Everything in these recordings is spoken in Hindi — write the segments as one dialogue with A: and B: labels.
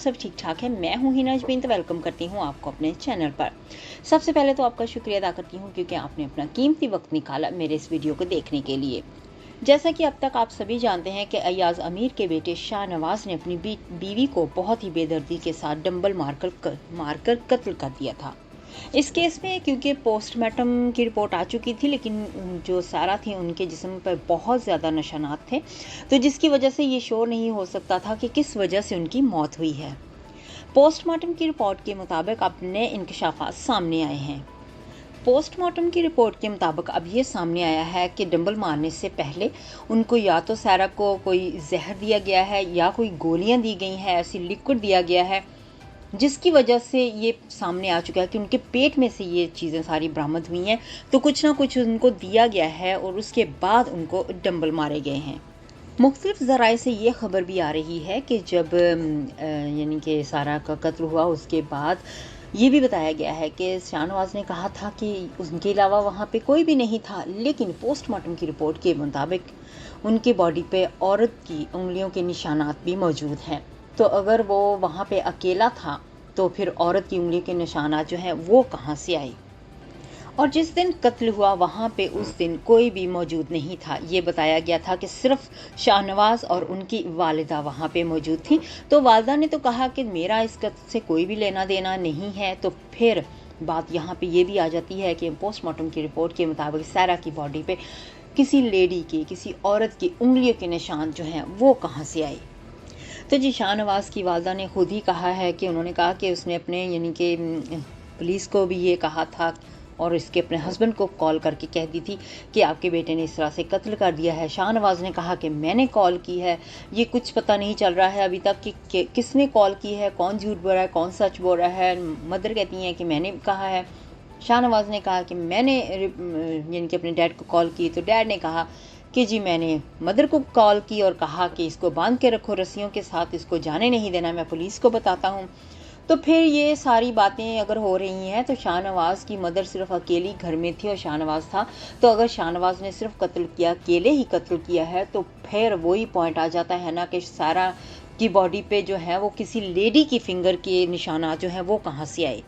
A: सब ठीक ठाक है। मैं हूँ हिना अजमीन, तो वेलकम करती हूँ आपको अपने चैनल पर। सबसे पहले तो आपका शुक्रिया अदा करती हूँ क्योंकि आपने अपना कीमती वक्त निकाला मेरे इस वीडियो को देखने के लिए। जैसा कि अब तक आप सभी जानते हैं कि अय्याज अमीर के बेटे शाहनवाज ने अपनी बीवी को बहुत ही बेदर्दी के साथ डंबल मारकर कत्ल कर दिया था। इस केस में क्योंकि पोस्टमार्टम की रिपोर्ट आ चुकी थी, लेकिन जो सारा थी उनके जिस्म पर बहुत ज़्यादा निशानात थे, तो जिसकी वजह से ये श्योर नहीं हो सकता था कि किस वजह से उनकी मौत हुई है। पोस्टमार्टम की रिपोर्ट के मुताबिक अब नए इंकशाफात सामने आए हैं। पोस्टमार्टम की रिपोर्ट के मुताबिक अब ये सामने आया है कि डंबल मारने से पहले उनको या तो सारा को कोई जहर दिया गया है या कोई गोलियां दी गई हैं, ऐसी लिक्विड दिया गया है, जिसकी वजह से ये सामने आ चुका है कि उनके पेट में से ये चीज़ें सारी बरामद हुई हैं। तो कुछ ना कुछ उनको दिया गया है और उसके बाद उनको डंबल मारे गए हैं। मुख्तलिफ ज़राए से ये खबर भी आ रही है कि जब यानी कि सारा का कत्ल हुआ, उसके बाद ये भी बताया गया है कि शाहनवाज ने कहा था कि उनके अलावा वहाँ पे कोई भी नहीं था, लेकिन पोस्टमार्टम की रिपोर्ट के मुताबिक उनके बॉडी पे औरत की उंगलियों के निशानात भी मौजूद हैं। तो अगर वो वहाँ पे अकेला था तो फिर औरत की उंगली के निशानात जो हैं वो कहाँ से आए। और जिस दिन कत्ल हुआ वहाँ पे उस दिन कोई भी मौजूद नहीं था। ये बताया गया था कि सिर्फ शाहनवाज और उनकी वालिदा वहाँ पे मौजूद थी। तो वालिदा ने तो कहा कि मेरा इस कत्ल से कोई भी लेना देना नहीं है। तो फिर बात यहाँ पे ये भी आ जाती है कि पोस्टमार्टम की रिपोर्ट के मुताबिक सारा की बॉडी पे किसी लेडी के, किसी औरत की उंगलियों के निशान जो हैं वो कहाँ से आए। तो जी, शाहनवाज की वालिदा ने खुद ही कहा है कि उन्होंने कहा कि उसने अपने यानी कि पुलिस को भी ये कहा था और इसके अपने हस्बैंड को कॉल करके कह दी थी कि आपके बेटे ने इस तरह से कत्ल कर दिया है। शाहनवाज ने कहा कि मैंने कॉल की है, ये कुछ पता नहीं चल रहा है अभी तक कि किसने कॉल की है, कौन झूठ बोल रहा है, कौन सच बोल रहा है। मदर कहती हैं कि मैंने कहा है। शाहनवाज ने कहा कि मैंने यानी कि अपने डैड को कॉल की, तो डैड ने कहा कि जी मैंने मदर को कॉल की और कहा कि इसको बांध के रखो रस्सियों के साथ, इसको जाने नहीं देना, मैं पुलिस को बताता हूँ। तो फिर ये सारी बातें अगर हो रही हैं तो शाहनवाज की मदर सिर्फ अकेली घर में थी और शाहनवाज था। तो अगर शाहनवाज ने सिर्फ कत्ल किया, अकेले ही कत्ल किया है, तो फिर वही पॉइंट आ जाता है ना कि सारा की बॉडी पे जो है वो किसी लेडी की फिंगर के निशानात जो हैं वो कहाँ से आए।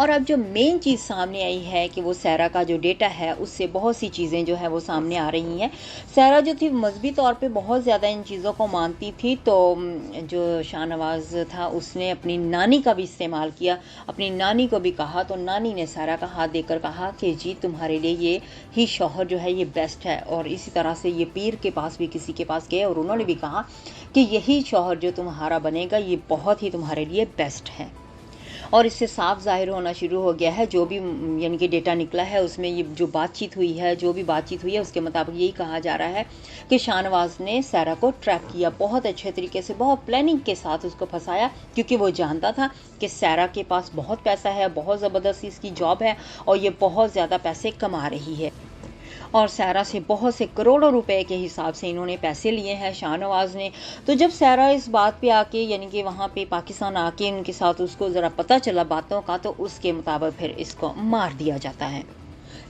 A: और अब जो मेन चीज़ सामने आई है कि वो सारा का जो डेटा है उससे बहुत सी चीज़ें जो है वो सामने आ रही हैं। सारा जो थी मजहबी तौर पे बहुत ज़्यादा इन चीज़ों को मानती थी। तो जो शाहनवाज था उसने अपनी नानी का भी इस्तेमाल किया, अपनी नानी को भी कहा। तो नानी ने सारा का हाथ देकर कहा कि जी तुम्हारे लिए ये ही शौहर जो है ये बेस्ट है। और इसी तरह से ये पीर के पास भी किसी के पास गए और उन्होंने भी कहा कि यही शौहर जो तुम्हारा बनेगा ये बहुत ही तुम्हारे लिए बेस्ट है। और इससे साफ जाहिर होना शुरू हो गया है, जो भी यानी कि डेटा निकला है उसमें ये जो बातचीत हुई है उसके मुताबिक यही कहा जा रहा है कि शाहनवाज ने सारा को ट्रैप किया, बहुत अच्छे तरीके से, बहुत प्लानिंग के साथ उसको फंसाया, क्योंकि वो जानता था कि सारा के पास बहुत पैसा है, बहुत ज़बरदस्त इसकी जॉब है और ये बहुत ज़्यादा पैसे कमा रही है। और सारा से बहुत से करोड़ों रुपए के हिसाब से इन्होंने पैसे लिए हैं शाहनवाज ने। तो जब सारा इस बात पे आके यानी कि वहाँ पे पाकिस्तान आके उनके साथ उसको ज़रा पता चला बातों का, तो उसके मुताबिक फिर इसको मार दिया जाता है।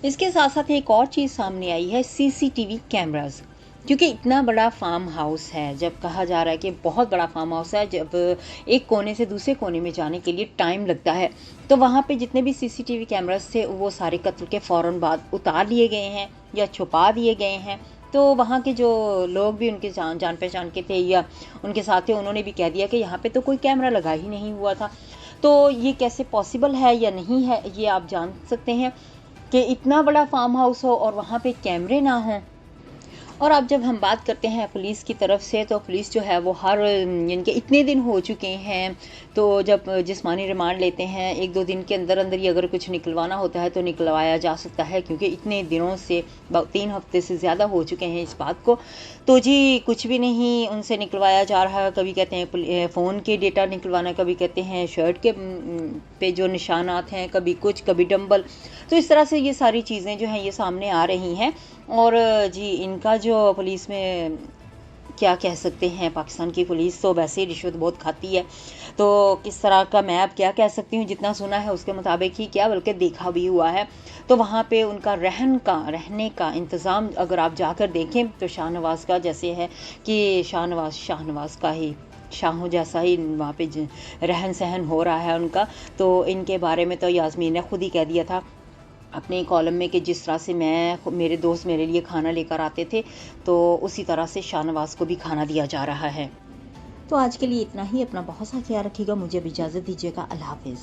A: इसके साथ साथ एक और चीज़ सामने आई है, सीसीटीवी कैमरास। क्योंकि इतना बड़ा फार्म हाउस है, जब कहा जा रहा है कि बहुत बड़ा फार्म हाउस है, जब एक कोने से दूसरे कोने में जाने के लिए टाइम लगता है, तो वहाँ पे जितने भी सीसीटीवी कैमरास थे वो सारे कत्ल के फ़ौरन बाद उतार लिए गए हैं या छुपा दिए गए हैं। तो वहाँ के जो लोग भी उनके जान पहचान के थे या उनके साथ थे, उन्होंने भी कह दिया कि यहाँ पे तो कोई कैमरा लगा ही नहीं हुआ था। तो ये कैसे पॉसिबल है या नहीं है, ये आप जान सकते हैं कि इतना बड़ा फार्म हाउस हो और वहाँ पे कैमरे ना हों। और अब जब हम बात करते हैं पुलिस की तरफ से, तो पुलिस जो है वो हर यानी कि इतने दिन हो चुके हैं, तो जब जिस्मानी रिमांड लेते हैं 1-2 दिन के अंदर अंदर ही अगर कुछ निकलवाना होता है तो निकलवाया जा सकता है, क्योंकि इतने दिनों से 3 हफ्ते से ज़्यादा हो चुके हैं इस बात को। तो जी कुछ भी नहीं उनसे निकलवाया जा रहा है। कभी कहते हैं फ़ोन के डेटा निकलवाना, कभी कहते हैं शर्ट के पे जो निशानात हैं, कभी कुछ, कभी डंबल। तो इस तरह से ये सारी चीज़ें जो हैं ये सामने आ रही हैं। और जी इनका जो पुलिस में क्या कह सकते हैं, पाकिस्तान की पुलिस तो वैसे ही रिश्वत बहुत खाती है। तो किस तरह का मैं अब क्या कह सकती हूँ, जितना सुना है उसके मुताबिक ही क्या बल्कि देखा भी हुआ है। तो वहाँ पे उनका रहने का इंतज़ाम अगर आप जाकर देखें तो शाहनवाज का जैसे है कि शाहनवाज का ही शाहों जैसा ही वहाँ पे रहन सहन हो रहा है उनका। तो इनके बारे में तो यास्मीन ने खुद ही कह दिया था अपने कॉलम में कि जिस तरह से मेरे दोस्त मेरे लिए खाना लेकर आते थे, तो उसी तरह से शाहनवाज को भी खाना दिया जा रहा है। तो आज के लिए इतना ही। अपना बहुत सा ख्याल रखिएगा। मुझे अब इजाज़त दीजिएगा। अल्लाह हाफिज़।